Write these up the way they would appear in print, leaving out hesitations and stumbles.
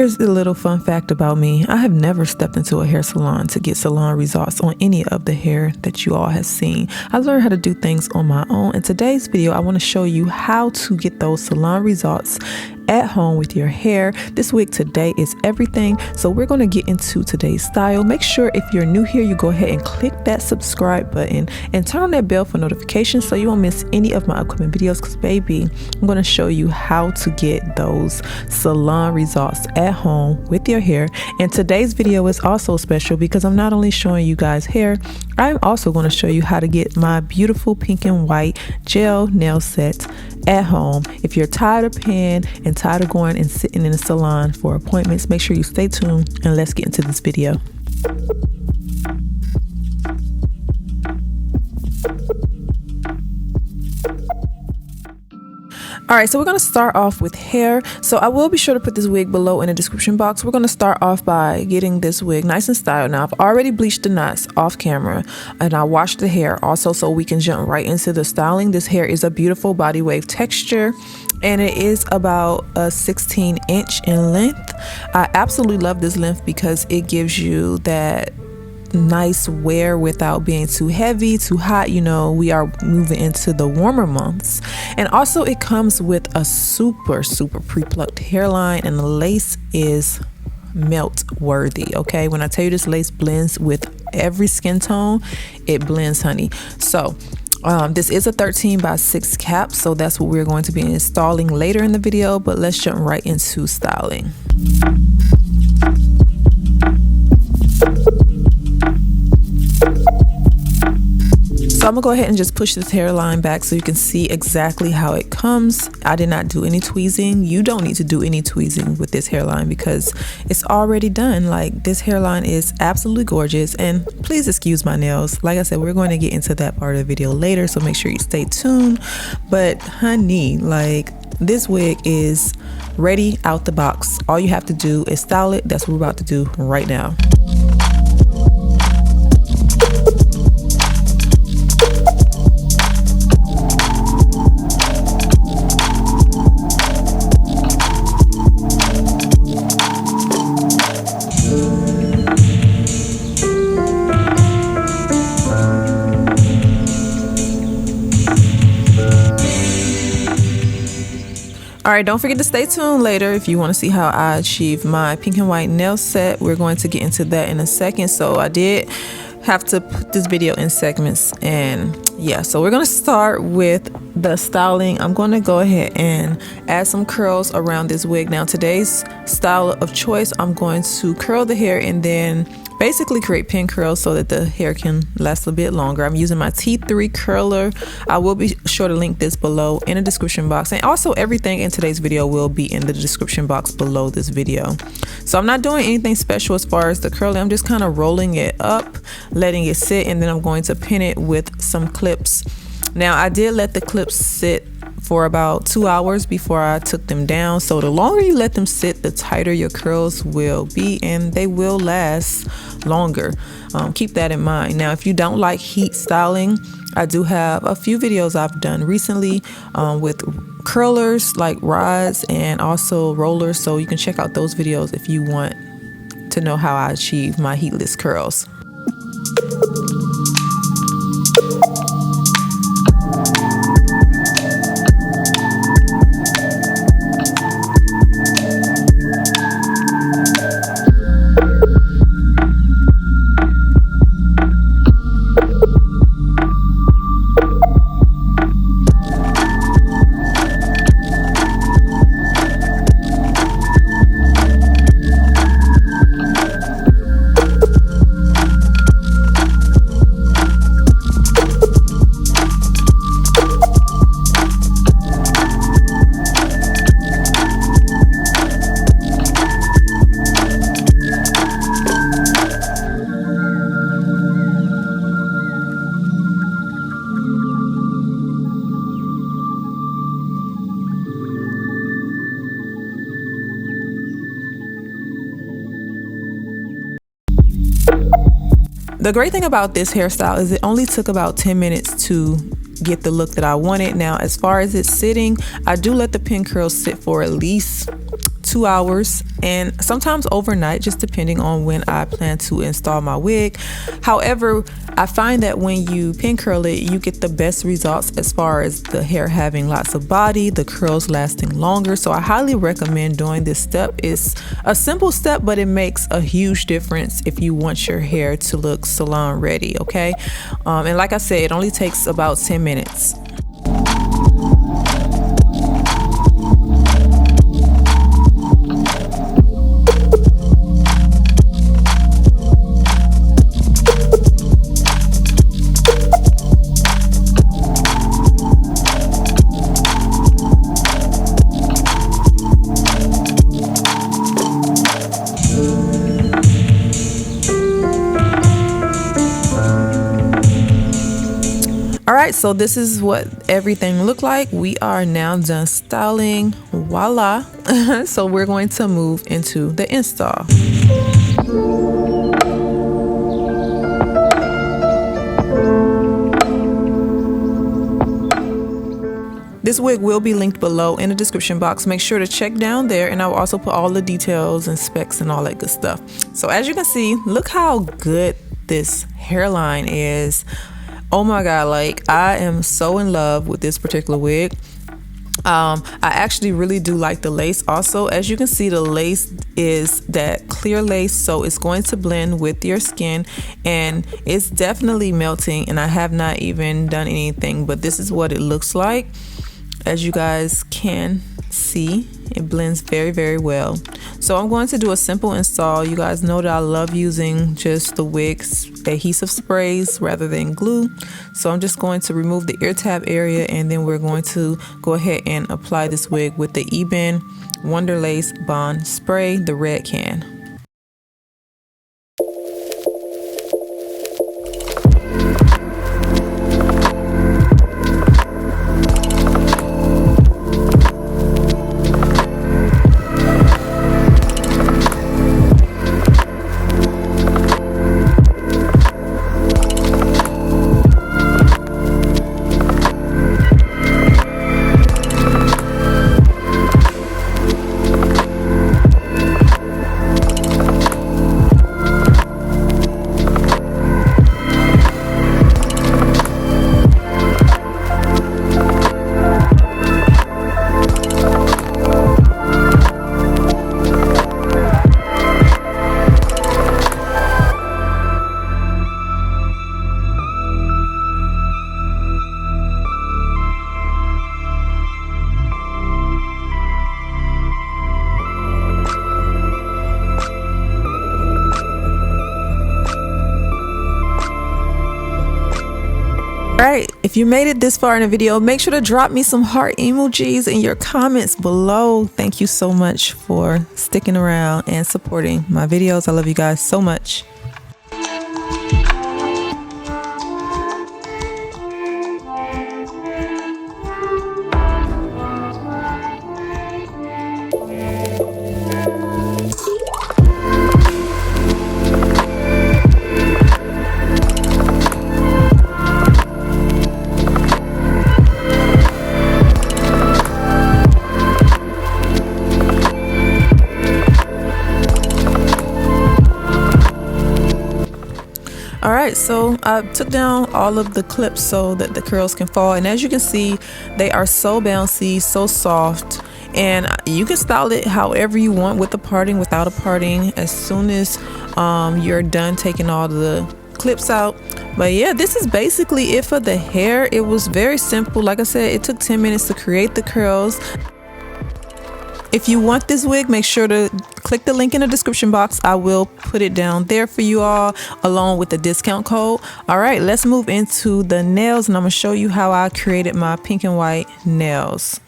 Here's a little fun fact about me. I have never stepped into a hair salon to get salon results on any of the hair that you all have seen. I learned how to do things on my own. In today's video, I want to show you how to get those salon results at home with your hair. This wig today is everything. So we're going to get into today's style. Make sure if you're new here, you go ahead and click that subscribe button and turn on that bell for notifications so you won't miss any of my upcoming videos, because baby, I'm going to show you how to get those salon results at home with your hair. And today's video is also special because I'm not only showing you guys hair, I'm also going to show you how to get my beautiful pink and white gel nail set at home. If you're tired of paying and tired of going and sitting in a salon for appointments, make sure you stay tuned and let's get into this video. Alright, so we're going to start off with hair. So I will be sure to put this wig below in the description box. We're going to start off by getting this wig nice and styled. Now I've already bleached the knots off camera and I washed the hair also so we can jump right into the styling. This hair is a beautiful body wave texture and it is about a 16-inch in length. I absolutely love this length because it gives you that nice wear without being too heavy, too hot. You know, we are moving into the warmer months. And also it comes with a super pre-plucked hairline, and the lace is melt worthy. Okay, when I tell you this lace blends with every skin tone, it blends, honey. So this is a 13x6 cap, so that's what we're going to be installing later in the video, but let's jump right into styling. So I'm gonna go ahead and just push this hairline back so you can see exactly how it comes. I did not do any tweezing. You don't need to do any tweezing with this hairline because it's already done. Like, this hairline is absolutely gorgeous, and please excuse my nails. Like I said, we're going to get into that part of the video later, so make sure you stay tuned. But honey, like, this wig is ready out the box. All you have to do is style it. That's what we're about to do right now. Alright, don't forget to stay tuned later if you want to see how I achieve my pink and white nail set. We're going to get into that in a second. So I did have to put this video in segments, and yeah, so we're going to start with the styling. I'm going to go ahead and add some curls around this wig. Now today's style of choice, I'm going to curl the hair and then basically create pin curls so that the hair can last a bit longer. I'm using my T3 curler. I will be sure to link this below in the description box, and also everything in today's video will be in the description box below this video. So I'm not doing anything special as far as the curling. I'm just kind of rolling it up, letting it sit, and then I'm going to pin it with some clips. Now I did let the clips sit for about 2 hours before I took them down. So the longer you let them sit, the tighter your curls will be, and they will last longer. Keep that in mind. Now, if you don't like heat styling, I do have a few videos I've done recently with curlers like rods and also rollers. So you can check out those videos if you want to know how I achieve my heatless curls. The great thing about this hairstyle is it only took about 10 minutes to get the look that I wanted. Now, as far as it sitting, I do let the pin curls sit for at least 2 hours and sometimes overnight, just depending on when I plan to install my wig. However, I find that when you pin curl it, you get the best results as far as the hair having lots of body, the curls lasting longer. So I highly recommend doing this step. It's a simple step, but it makes a huge difference if you want your hair to look salon ready, okay? And like I said, it only takes about 10 minutes. Alright, so this is what everything looked like. We are now done styling. Voila. So we're going to move into the install. This wig will be linked below in the description box. Make sure to check down there, and I will also put all the details and specs and all that good stuff. So as you can see, look how good this hairline is. Oh my god, like I am so in love with this particular wig. I actually really do like the lace also. As you can see, the lace is that clear lace, so it's going to blend with your skin and it's definitely melting, and I have not even done anything, but this is what it looks like. As you guys can see, it blends very, very well. So I'm going to do a simple install. You guys know that I love using just the wig's adhesive sprays rather than glue. So I'm just going to remove the ear tab area, and then we're going to go ahead and apply this wig with the Eben Wonder Lace Bond Spray, the red can. Alright, if you made it this far in the video, make sure to drop me some heart emojis in your comments below. Thank you so much for sticking around and supporting my videos. I love you guys so much. Alright, so I took down all of the clips so that the curls can fall, and as you can see, they are so bouncy, so soft, and you can style it however you want, with a parting, without a parting, as soon as you're done taking all the clips out. But yeah, this is basically it for the hair. It was very simple. Like I said, it took 10 minutes to create the curls. If you want this wig, make sure to click the link in the description box. I will put it down there for you all, along with the discount code. All right, let's move into the nails, and I'm gonna show you how I created my pink and white nails.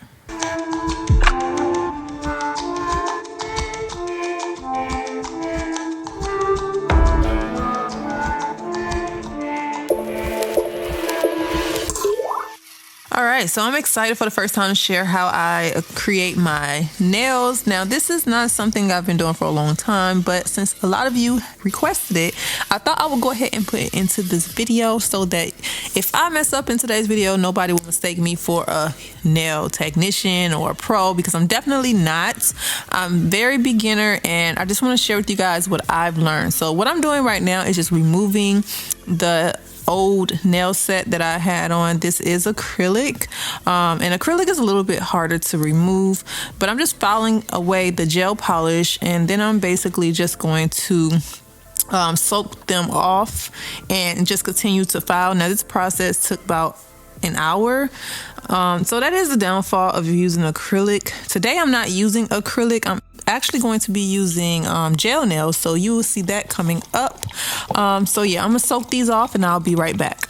All right, right, so I'm excited for the first time to share how I create my nails. Now, this is not something I've been doing for a long time, but since a lot of you requested it, I thought I would go ahead and put it into this video so that if I mess up in today's video, nobody will mistake me for a nail technician or a pro, because I'm definitely not. I'm very beginner, and I just want to share with you guys what I've learned. So what I'm doing right now is just removing the old nail set that I had on. This is acrylic, and acrylic is a little bit harder to remove, but I'm just filing away the gel polish, and then I'm basically just going to soak them off and just continue to file. Now, this process took about an hour, so that is the downfall of using acrylic. Today I'm not using acrylic. I'm actually going to be using gel nails, so you will see that coming up. So yeah, I'm gonna soak these off and I'll be right back.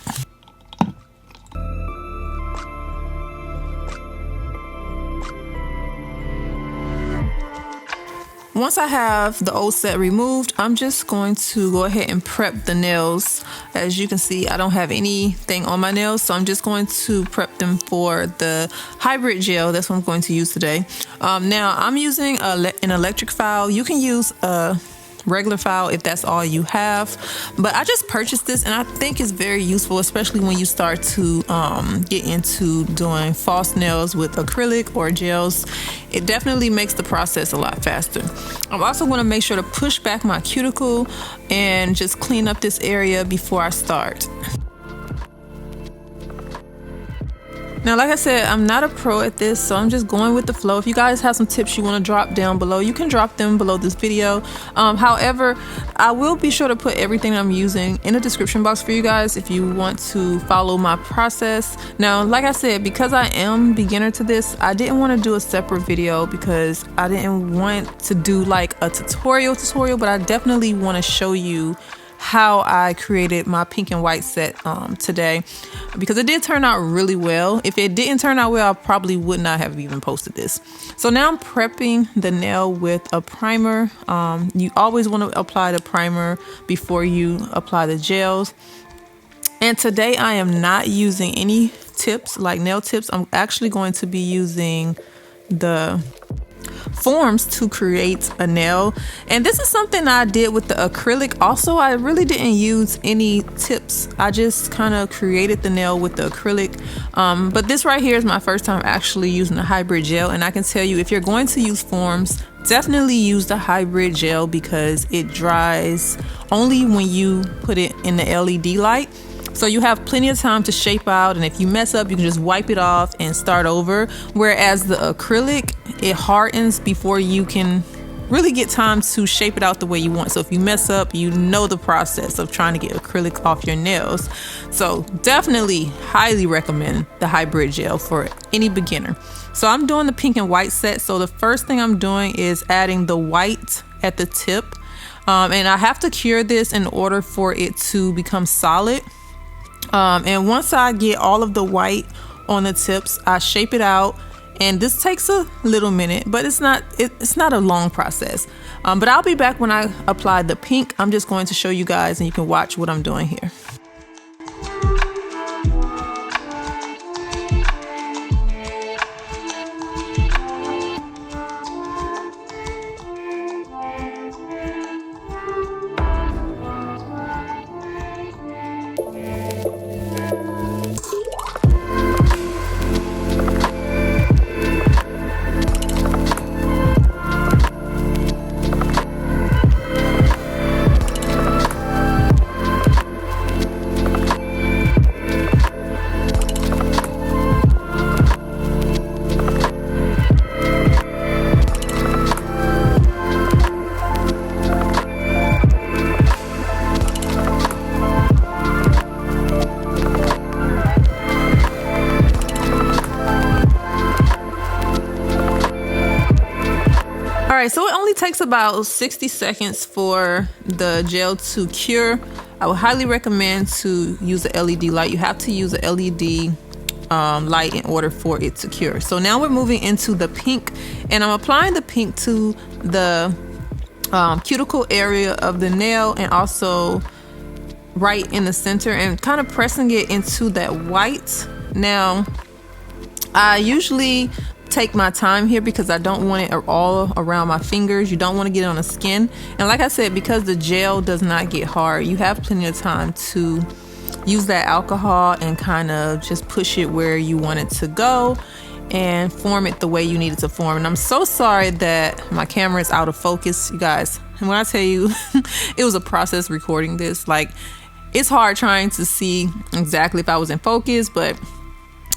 Once I have the old set removed, I'm just going to go ahead and prep the nails. As you can see, I don't have anything on my nails, so I'm just going to prep them for the hybrid gel. That's what I'm going to use today. Now, I'm using an electric file. You can use a regular file if that's all you have, but I just purchased this and I think it's very useful, especially when you start to get into doing false nails with acrylic or gels. It definitely makes the process a lot faster. I'm also going to make sure to push back my cuticle and just clean up this area before I start. Now, like I said, I'm not a pro at this, so I'm just going with the flow. If you guys have some tips you want to drop down below, you can drop them below this video. However, I will be sure to put everything I'm using in the description box for you guys if you want to follow my process. Now, like I said, because I am beginner to this, I didn't want to do a separate video because I didn't want to do like a tutorial, but I definitely want to show you how I created my pink and white set today, because it did turn out really well. If it didn't turn out well, I probably would not have even posted this. So now I'm prepping the nail with a primer. You always want to apply the primer before you apply the gels. And today I am not using any tips, like nail tips. I'm actually going to be using the forms to create a nail, and this is something I did with the acrylic. Also, I really didn't use any tips. I just kind of created the nail with the acrylic, but this right here is my first time actually using the hybrid gel, and I can tell you, if you're going to use forms, definitely use the hybrid gel because it dries only when you put it in the LED light. So you have plenty of time to shape out, and if you mess up, you can just wipe it off and start over. Whereas the acrylic, it hardens before you can really get time to shape it out the way you want. So if you mess up, you know the process of trying to get acrylic off your nails. So definitely highly recommend the hybrid gel for any beginner. So I'm doing the pink and white set. So the first thing I'm doing is adding the white at the tip. And I have to cure this in order for it to become solid. And once I get all of the white on the tips, I shape it out, and this takes a little minute, but it's not a long process. But I'll be back when I apply the pink. I'm just going to show you guys, and you can watch what I'm doing here. Alright, so it only takes about 60 seconds for the gel to cure. I would highly recommend to use a LED light. You have to use a LED light in order for it to cure. So now we're moving into the pink, and I'm applying the pink to the cuticle area of the nail, and also right in the center, and kind of pressing it into that white. Now I usually take my time here because I don't want it all around my fingers. You don't want to get it on the skin. And like I said, because the gel does not get hard, you have plenty of time to use that alcohol and kind of just push it where you want it to go and form it the way you need it to form. And I'm so sorry that my camera is out of focus, you guys. And when I tell you it was a process recording this, like, it's hard trying to see exactly if I was in focus, but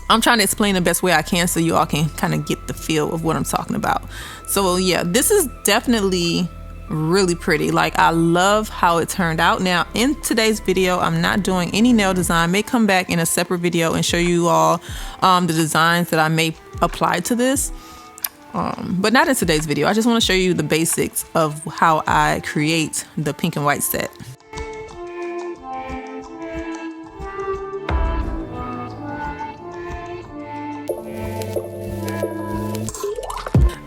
I'm trying to explain the best way I can so you all can kind of get the feel of what I'm talking about. So yeah, this is definitely really pretty. Like, I love how it turned out. Now in today's video, I'm not doing any nail design. I may come back in a separate video and show you all the designs that I may apply to this, but not in today's video. I just want to show you the basics of how I create the pink and white set.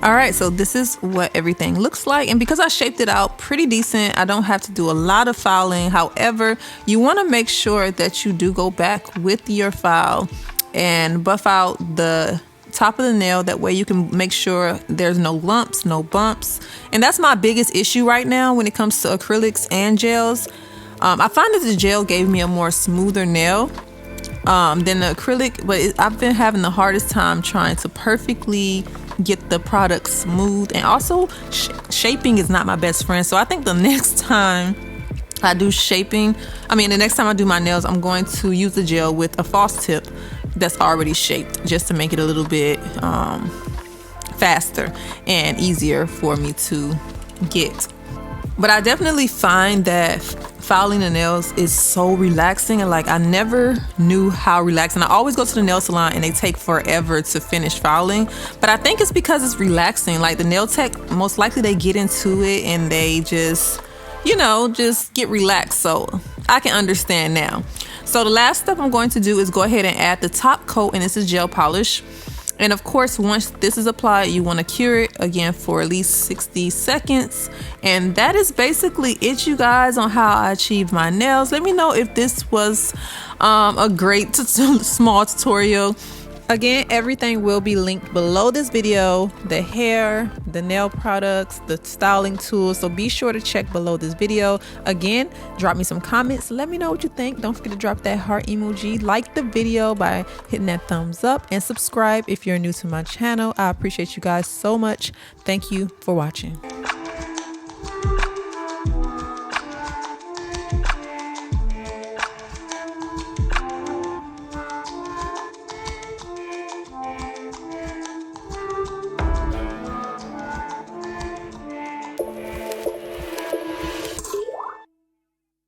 All right, so this is what everything looks like, and because I shaped it out pretty decent, I don't have to do a lot of filing. However, you want to make sure that you do go back with your file and buff out the top of the nail. That way you can make sure there's no lumps, no bumps. And that's my biggest issue right now when it comes to acrylics and gels. I find that the gel gave me a more smoother nail than the acrylic, but I've been having the hardest time trying to perfectly get the product smooth, and also shaping is not my best friend. So I think the next time I do shaping, the next time I do my nails, I'm going to use the gel with a false tip that's already shaped, just to make it a little bit faster and easier for me to get. But I definitely find that filing the nails is so relaxing, and like, I never knew how relaxing. I always go to the nail salon and they take forever to finish filing, but I think it's because it's relaxing. Like, the nail tech, most likely they get into it and they just, just get relaxed. So I can understand now. So the last step I'm going to do is go ahead and add the top coat, and this is gel polish. And of course, once this is applied, you want to cure it again for at least 60 seconds. And that is basically it, you guys, on how I achieved my nails. Let me know if this was a great small tutorial. Again, everything will be linked below this video: the hair, the nail products, the styling tools. So be sure to check below this video. Again, drop me some comments. Let me know what you think. Don't forget to drop that heart emoji. Like the video by hitting that thumbs up, and subscribe if you're new to my channel. I appreciate you guys so much. Thank you for watching.